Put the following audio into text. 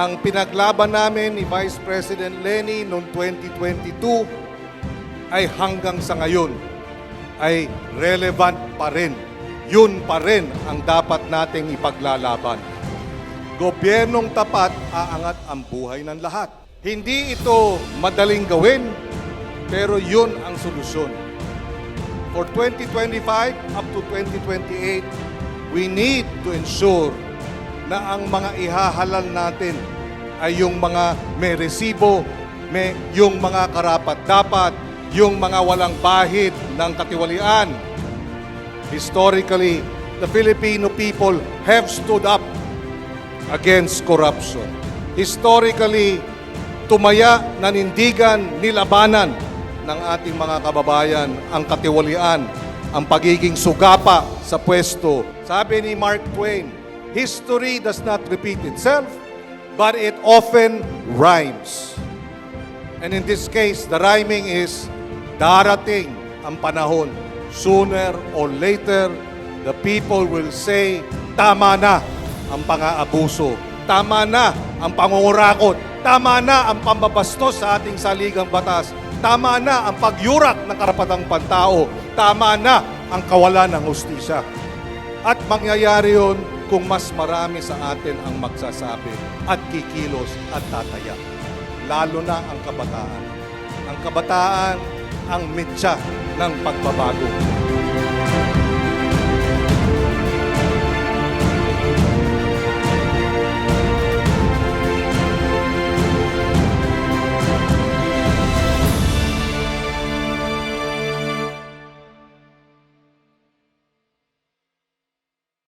ang pinaglaban namin ni Vice President Leni noong 2022 ay hanggang sa ngayon ay relevant pa rin. Yun pa rin ang dapat nating ipaglalaban. Gobyernong tapat, aangat ang buhay ng lahat. Hindi ito madaling gawin, pero yun ang solusyon. For 2025 up to 2028, we need to ensure na ang mga ihahalal natin ay yung mga may resibo, yung mga karapat-dapat, yung mga walang bahid ng katiwalian. Historically, the Filipino people have stood up against corruption. Historically, tumaya, nanindigan, nilabanan ng ating mga kababayan ang katiwalian, ang pagiging sugapa sa pwesto. Sabi ni Mark Twain, history does not repeat itself, but it often rhymes. And in this case, the rhyming is, darating ang panahon. Sooner or later, the people will say, tama na ang pang-aabuso. Tama na ang pangungurakot. Tama na ang pambabastos sa ating saligang batas. Tama na ang pagyurak ng karapatang pantao. Tama na ang kawalan ng hustisya. At mangyayari yun kung mas marami sa atin ang magsasabi at kikilos at tataya. Lalo na ang kabataan. Ang kabataan ang mitya ng pagbabago.